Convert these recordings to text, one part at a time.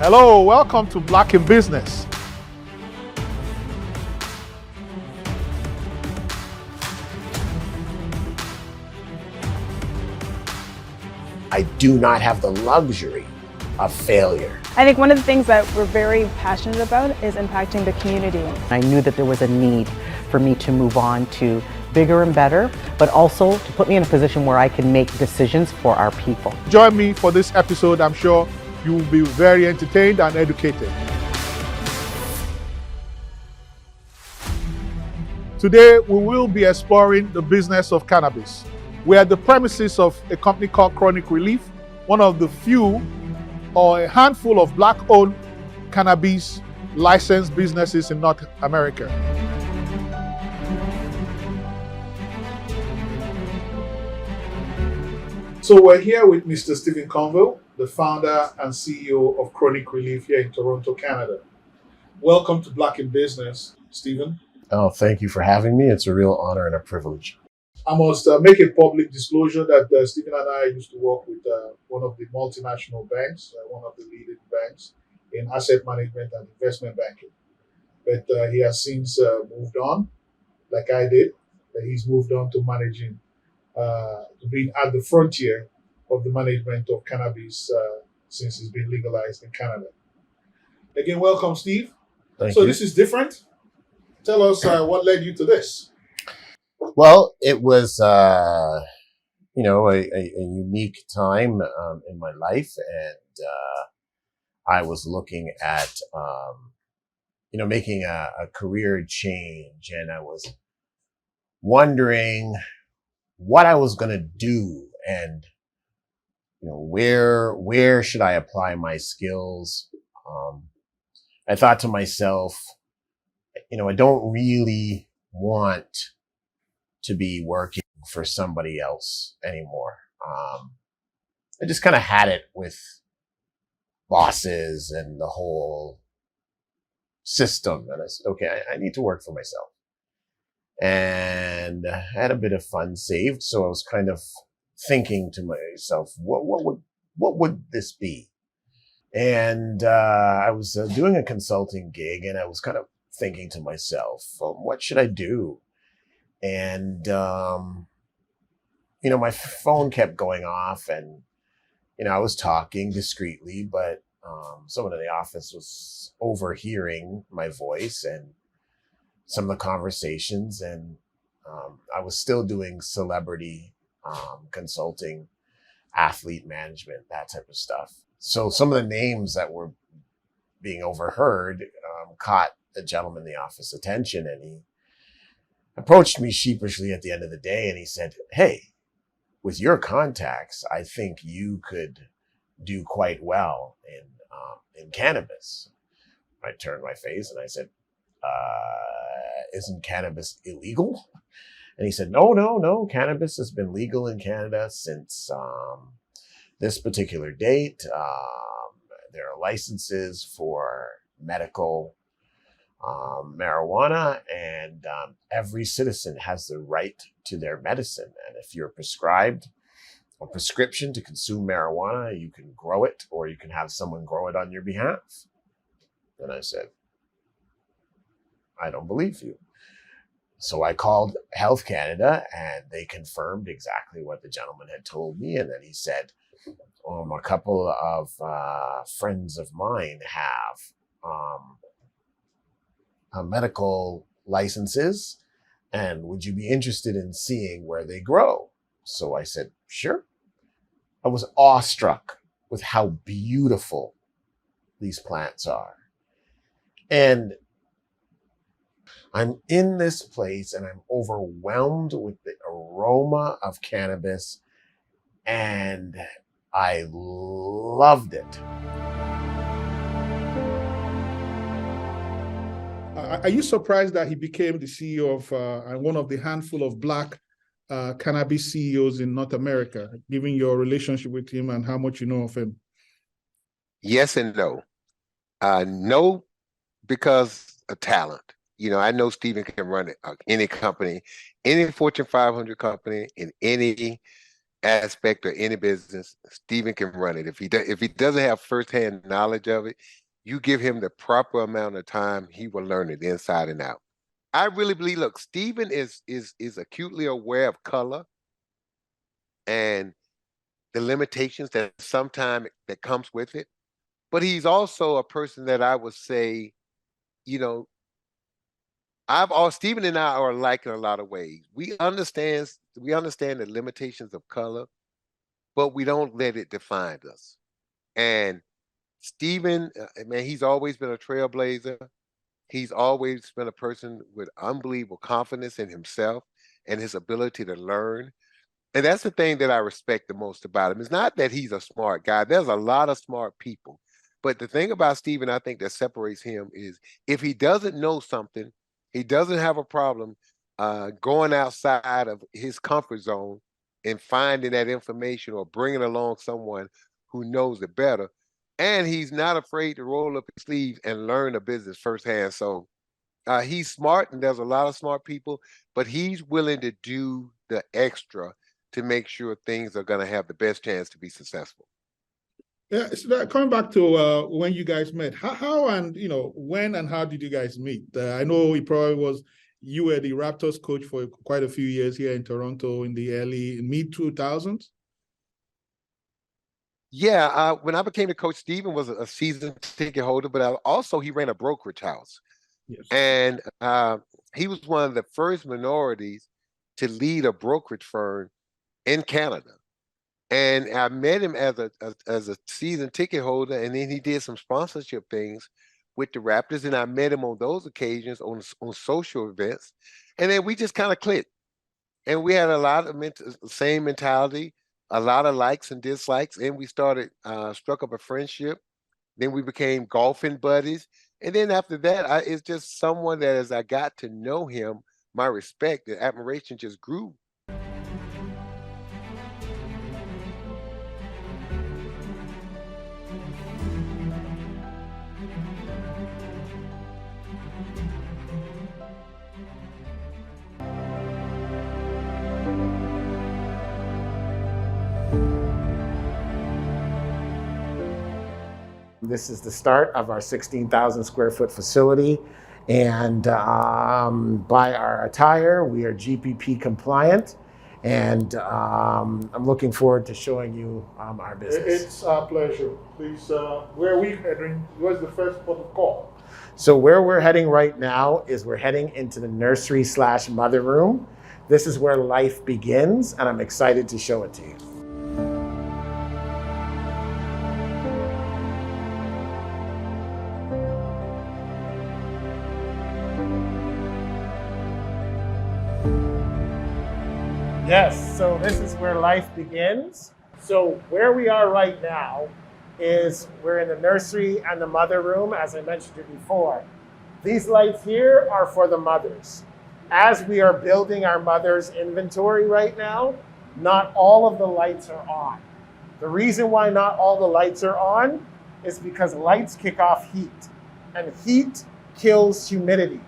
Hello, welcome to Black in Business. I do not have the luxury of failure. I think one of the things that we're very passionate about is impacting the community. I knew that there was a need for me to move on to bigger and better, but also to put me in a position where I can make decisions for our people. Join me for this episode. I'm sure you will be very entertained and educated. Today, we will be exploring the business of cannabis. We're at the premises of a company called Kronic Relief, one of the few or a handful of Black-owned cannabis licensed businesses in North America. So we're here with Mr. Stephen Conville, the founder and CEO of Kronic Relief here in Toronto, Canada. Welcome to Black in Business, Stephen. Oh, thank you for having me. It's a real honor and a privilege. I must make a public disclosure that Stephen and I used to work with one of the multinational banks, one of the leading banks in asset management and investment banking. But he has since moved on, like I did. He's moved on to managing, to being at the frontier of the management of cannabis since it's been legalized in Canada. Again, welcome, Steve. Thank you. This is different. Tell us what led you to this. Well, it was, a unique time in my life, and I was looking at, making a career change, and I was wondering what I was going to do, and where should I apply my skills. I thought to myself, I don't really want to be working for somebody else anymore. I just kind of had it with bosses and the whole system. And I said, okay, I need to work for myself. And I had a bit of funds saved. So I was kind of thinking to myself, what would this be? And I was doing a consulting gig, and I was kind of thinking to myself, what should I do? And, my phone kept going off, and, I was talking discreetly, but someone in the office was overhearing my voice and some of the conversations. And I was still doing celebrity consulting, athlete management, that type of stuff. So some of the names that were being overheard caught the gentleman in the office attention, and he approached me sheepishly at the end of the day, and he said, "Hey, with your contacts, I think you could do quite well in cannabis." I turned my face and I said, "Isn't cannabis illegal?" And he said, No. Cannabis has been legal in Canada since this particular date. There are licenses for medical marijuana, and every citizen has the right to their medicine. And if you're prescribed a prescription to consume marijuana, you can grow it, or you can have someone grow it on your behalf. And I said, I don't believe you. So I called Health Canada, and they confirmed exactly what the gentleman had told me. And then he said, a couple of friends of mine have medical licenses, and would you be interested in seeing where they grow? So I said, sure. I was awestruck with how beautiful these plants are. And I'm in this place, and I'm overwhelmed with the aroma of cannabis, and I loved it. Are you surprised that he became the CEO of and one of the handful of Black cannabis CEOs in North America, given your relationship with him and how much you know of him? Yes and no. No, because of talent. I know Stephen can run any company, any Fortune 500 company in any aspect of any business, Stephen can run it. If he doesn't have firsthand knowledge of it, you give him the proper amount of time, he will learn it inside and out. I really believe, look, Stephen is acutely aware of color and the limitations that sometimes that comes with it. But he's also a person that I would say, you know, Stephen and I are alike in a lot of ways. We understand the limitations of color, but we don't let it define us. And Stephen, man, he's always been a trailblazer. He's always been a person with unbelievable confidence in himself and his ability to learn. And that's the thing that I respect the most about him. It's not that he's a smart guy. There's a lot of smart people. But the thing about Stephen, I think that separates him is if he doesn't know something, he doesn't have a problem going outside of his comfort zone and finding that information or bringing along someone who knows it better. And he's not afraid to roll up his sleeves and learn a business firsthand. So he's smart, and there's a lot of smart people, but he's willing to do the extra to make sure things are going to have the best chance to be successful. Yeah, so coming back to when you guys met, how and when and how did you guys meet? I know it probably was you were the Raptors coach for quite a few years here in Toronto in the early mid 2000s. Yeah, when I became the coach, Stephen was a season ticket holder, but also he ran a brokerage house. Yes. And he was one of the first minorities to lead a brokerage firm in Canada. And I met him as a season ticket holder, and then he did some sponsorship things with the Raptors, and I met him on those occasions on social events, and then we just kind of clicked, and we had a lot of same mentality, a lot of likes and dislikes, and we started struck up a friendship. Then we became golfing buddies, and then after that, it's just someone that as I got to know him, my respect and admiration just grew. This is the start of our 16,000 square foot facility. And by our attire, we are GPP compliant. And I'm looking forward to showing you our business. It's our pleasure. Please, where are we heading? Where's the first port of call? So where we're heading right now is we're heading into the nursery/mother room. This is where life begins, and I'm excited to show it to you. Yes, so this is where life begins. So where we are right now is we're in the nursery and the mother room, as I mentioned it before. These lights here are for the mothers. As we are building our mother's inventory right now, not all of the lights are on. The reason why not all the lights are on is because lights kick off heat, and heat kills humidity.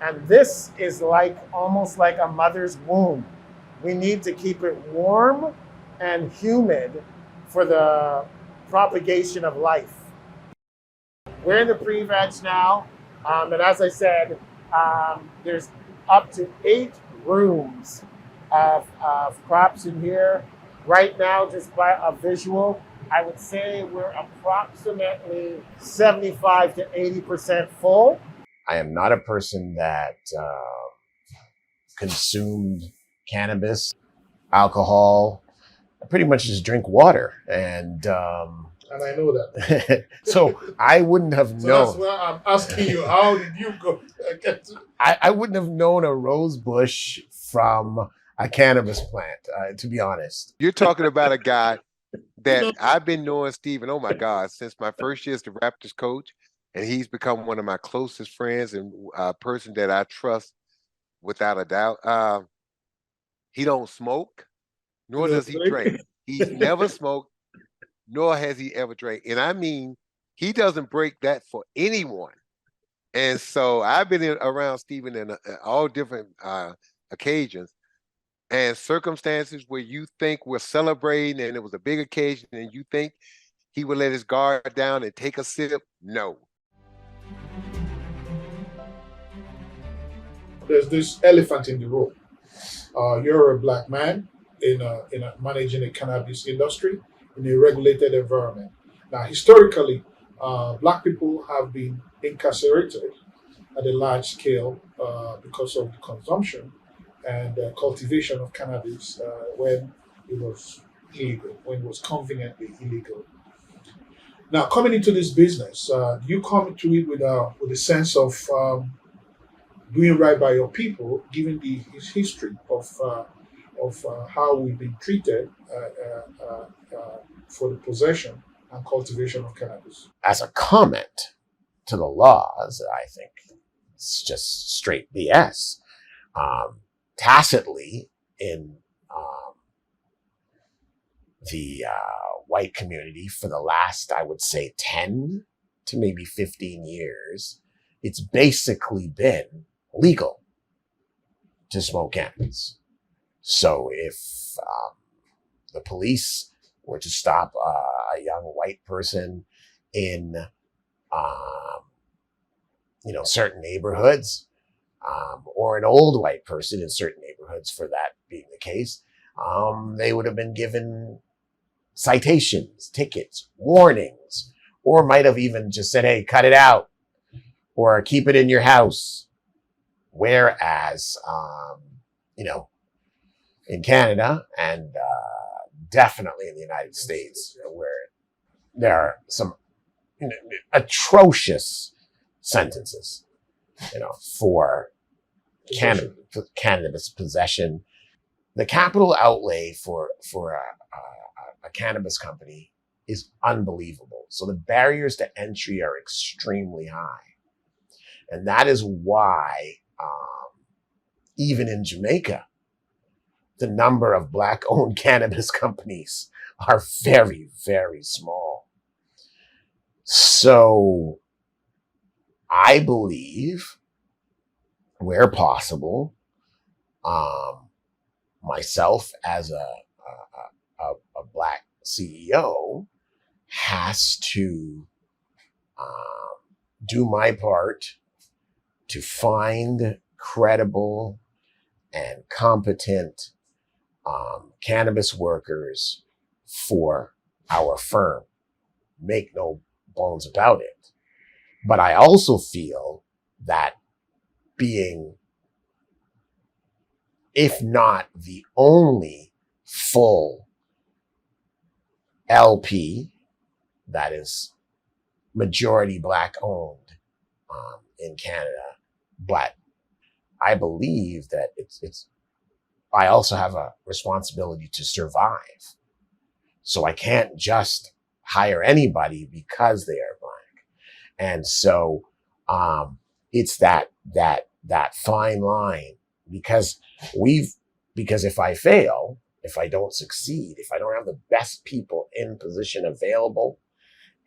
And this is almost like a mother's womb. We need to keep it warm and humid for the propagation of life. We're in the pre-veg now, and as I said, there's up to 8 rooms of crops in here. Right now, just by a visual, I would say we're approximately 75 to 80% full. I am not a person that consumed cannabis, alcohol. I pretty much just drink water, and I know that. so I wouldn't have So known. that's why I'm asking you, how did you go get to? I wouldn't have known a rose bush from a cannabis plant, to be honest. You're talking about a guy that I've been knowing Stephen, oh my God, since my first year as the Raptors coach, and he's become one of my closest friends and a person that I trust without a doubt. He don't smoke, nor does he drink. He's never smoked, nor has he ever drank. And I mean, he doesn't break that for anyone. And so I've been around Stephen in all different occasions. and circumstances where you think we're celebrating and it was a big occasion and you think he would let his guard down and take a sip? No. There's this elephant in the room. You're a black man in managing a cannabis industry in a regulated environment. Now, historically, black people have been incarcerated at a large scale because of the consumption and cultivation of cannabis when it was illegal, when it was conveniently illegal. Now, coming into this business, you come to it with a sense of doing right by your people, given the history of how we've been treated for the possession and cultivation of cannabis. As a comment to the laws, I think it's just straight BS. Tacitly in the white community for the last, I would say, 10 to maybe 15 years, it's basically been legal to smoke cannabis. So if the police were to stop a young white person in, certain neighborhoods, or an old white person in certain neighborhoods, for that being the case, they would have been given citations, tickets, warnings, or might have even just said, hey, cut it out or keep it in your house. Whereas, in Canada and definitely in the United States, where there are some atrocious sentences, for cannabis possession. The capital outlay for a cannabis company is unbelievable. So the barriers to entry are extremely high. And that is why, even in Jamaica, the number of Black-owned cannabis companies are very, very small. So I believe, where possible, myself as a Black CEO has to do my part to find credible and competent cannabis workers for our firm. Make no bones about it. But I also feel that being, if not the only full LP that is majority Black owned in Canada, but I believe that I also have a responsibility to survive. So I can't just hire anybody because they are Black. And so it's that fine line, because if I fail, if I don't succeed, if I don't have the best people in position available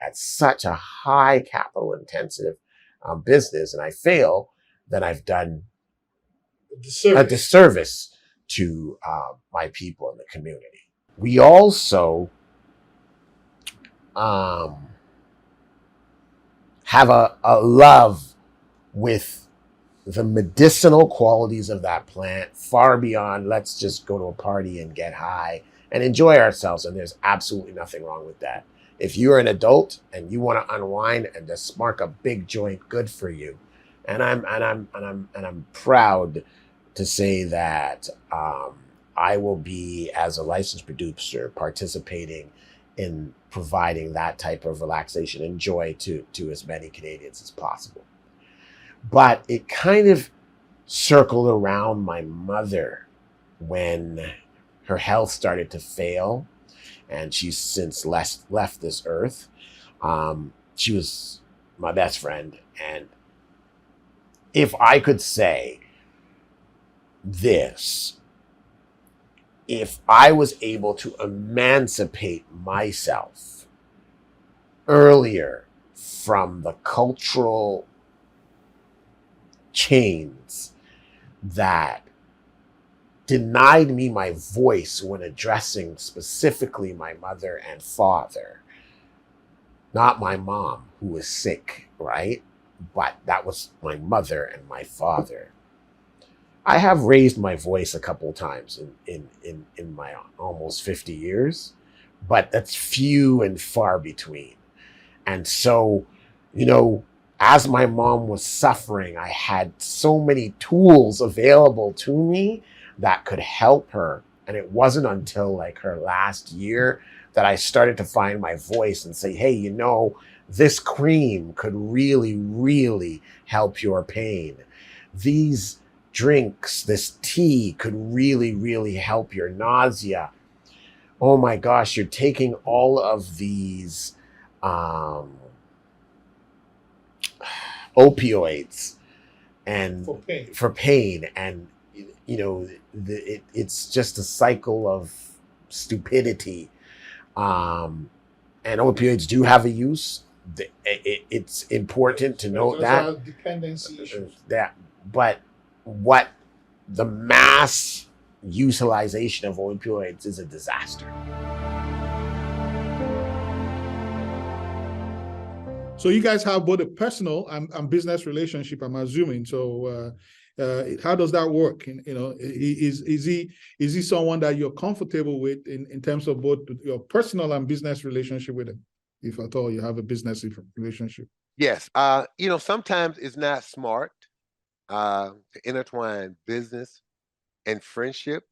at such a high capital intensive business, and I fail, then I've done a disservice to my people in the community. We also have a love with the medicinal qualities of that plant, far beyond let's just go to a party and get high and enjoy ourselves. And there's absolutely nothing wrong with that. If you're an adult and you want to unwind and just spark a big joint, good for you. And I'm proud to say that I will be, as a licensed producer, participating in providing that type of relaxation and joy to as many Canadians as possible. But it kind of circled around my mother when her health started to fail, and she's since left this earth. She was my best friend, and if I could say this, if I was able to emancipate myself earlier from the cultural chains that denied me my voice when addressing specifically my mother and father, not my mom who was sick, right? But that was my mother and my father. I have raised my voice a couple times in my almost 50 years, but that's few and far between. And so, you know, as my mom was suffering, I had so many tools available to me that could help her. And it wasn't until like her last year that I started to find my voice and say, hey, you know, this cream could really, really help your pain. These drinks, this tea could really, really help your nausea. Oh my gosh, you're taking all of these opioids and for pain, and you know, it's just a cycle of stupidity. And opioids do have a use. It's important to note that dependency issues. But what the mass utilization of opioids is a disaster. So you guys have both a personal and business relationship, I'm assuming. So how does that work? You know, is he someone that you're comfortable with in terms of both your personal and business relationship with him, if at all you have a business relationship? Yes. You know, sometimes it's not smart to intertwine business and friendship,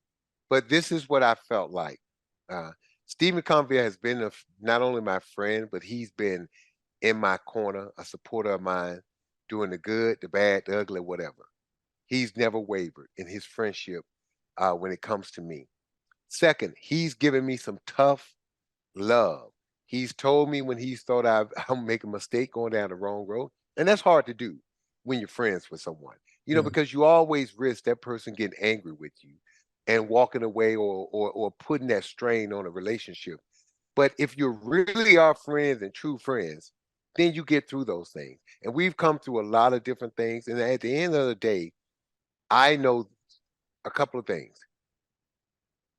but this is what I felt like. Stephen Conville has been not only my friend, but he's been in my corner, a supporter of mine, doing the good, the bad, the ugly, whatever. He's never wavered in his friendship when it comes to me. Second, he's given me some tough love. He's told me when he's thought I'll make a mistake going down the wrong road. And that's hard to do when you're friends with someone, you know, because you always risk that person getting angry with you and walking away or putting that strain on a relationship. But if you really are friends and true friends, then you get through those things. And we've come through a lot of different things. And at the end of the day, I know a couple of things.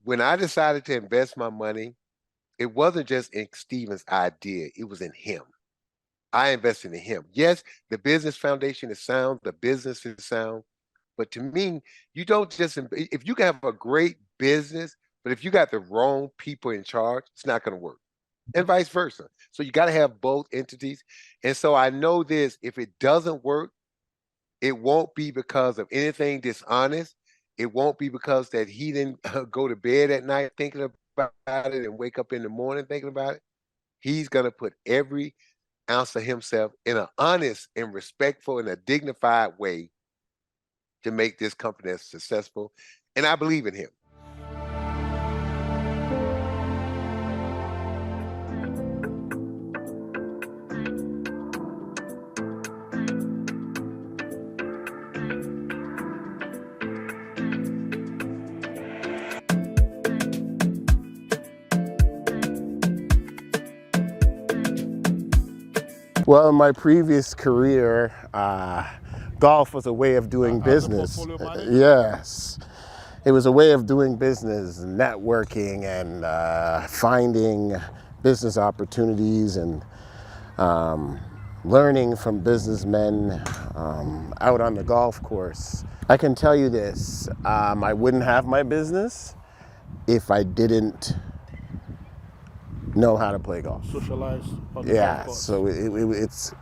When I decided to invest my money, it wasn't just in Steven's idea, it was in him. I invested in him. Yes, the business foundation is sound, the business is sound. But to me, you don't just, if you can have a great business, but if you got the wrong people in charge, it's not going to work. And vice versa. So you got to have both entities. And so I know this, if it doesn't work, it won't be because of anything dishonest. It won't be because that he didn't go to bed at night thinking about it and wake up in the morning thinking about it. He's going to put every ounce of himself in an honest and respectful and a dignified way to make this company as successful. And I believe in him. Well, in my previous career, golf was a way of doing business. Yes. It was a way of doing business, networking, and finding business opportunities and learning from businessmen out on the golf course. I can tell you this, I wouldn't have my business if I didn't know how to play golf. Socialize on the golf course. So it's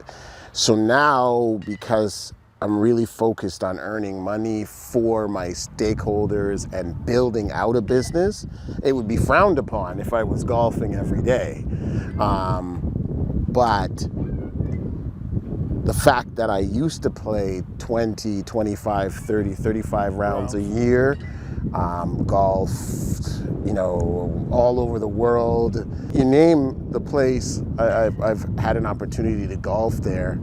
so now, because I'm really focused on earning money for my stakeholders and building out a business, it would be frowned upon if I was golfing every day. But the fact that I used to play 20, 25, 30, 35 rounds a year, golf, you know, all over the world. You name the place, I've had an opportunity to golf there.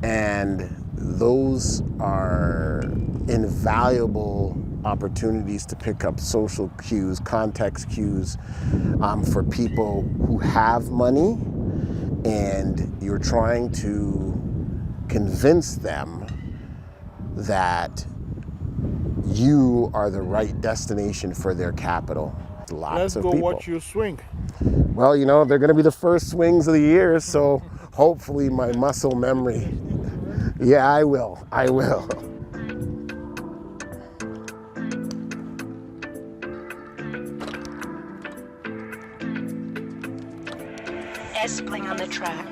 And those are invaluable opportunities to pick up social cues, context cues for people who have money, and you're trying to convince them that you are the right destination for their capital. Lots Let's of go people. watch you swing. Well, you know, they're going to be the first swings of the year, so hopefully my muscle memory. Yeah, I will. I will. S-Bling on the track.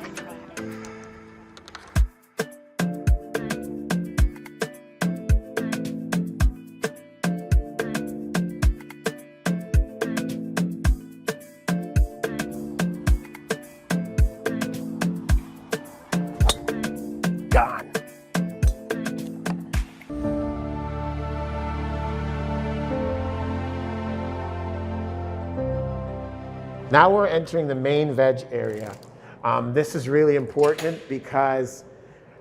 Gone. Now we're entering the main veg area. This is really important because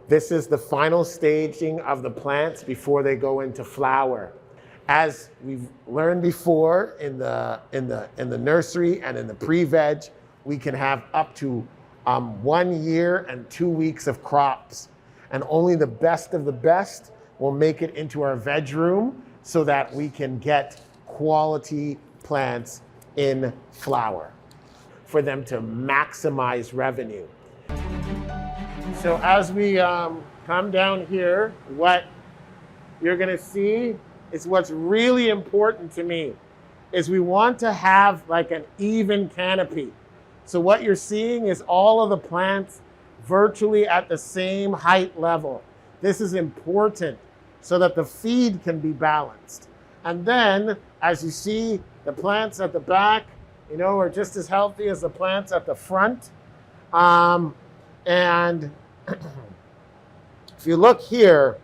this is the final staging of the plants before they go into flower. As we've learned before in the nursery and in the pre-veg, we can have up to 1 year and 2 weeks of crops. And only the best of the best will make it into our veg room so that we can get quality plants in flower for them to maximize revenue. So as we come down here, what you're gonna see is what's really important to me is we want to have like an even canopy. So what you're seeing is all of the plants virtually at the same height level. This is important so that the feed can be balanced. And then, as you see, the plants at the back, you know, are just as healthy as the plants at the front. And if you look here,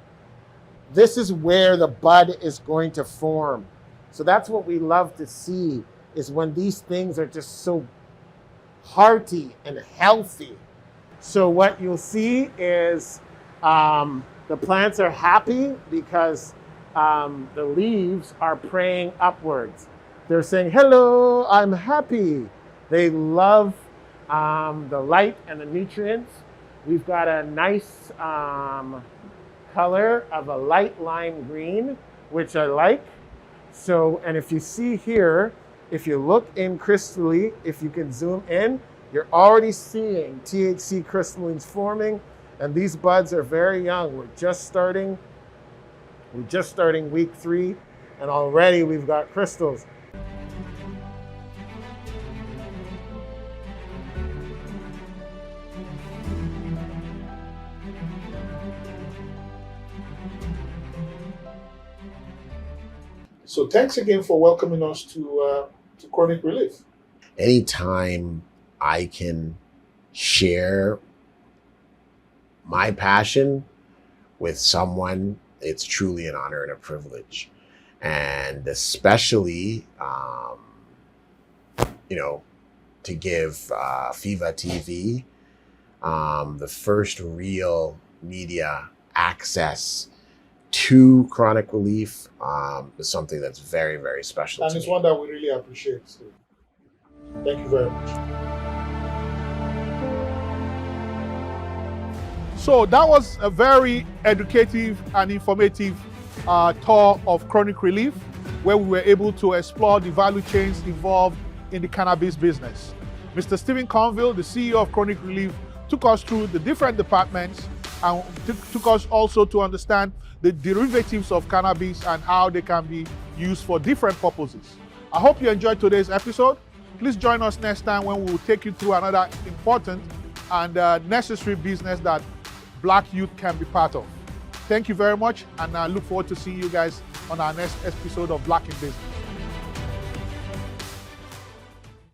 this is where the bud is going to form. So that's what we love to see, is when these things are just so hearty and healthy. So what you'll see is the plants are happy because the leaves are praying upwards. They're saying, hello, I'm happy. They love the light and the nutrients. We've got a nice color of a light lime green, which I like. So, and if you see here, if you look in crystally, if you can zoom in, you're already seeing THC crystallines forming, and these buds are very young. We're just starting week 3, and already we've got crystals. So thanks again for welcoming us to Kronic Relief. Anytime I can share my passion with someone, it's truly an honor and a privilege. And especially, to give Feva TV the first real media access to Kronic Relief is something that's very, very special And to it's me. one that we really appreciate. So thank you very much. So that was a very educative and informative tour of Kronic Relief, where we were able to explore the value chains involved in the cannabis business. Mr. Stephen Conville, the CEO of Kronic Relief, took us through the different departments and took us also to understand the derivatives of cannabis and how they can be used for different purposes. I hope you enjoyed today's episode. Please join us next time when we will take you through another important and necessary business that Black youth can be part of. Thank you very much, and I look forward to seeing you guys on our next episode of Black in Business.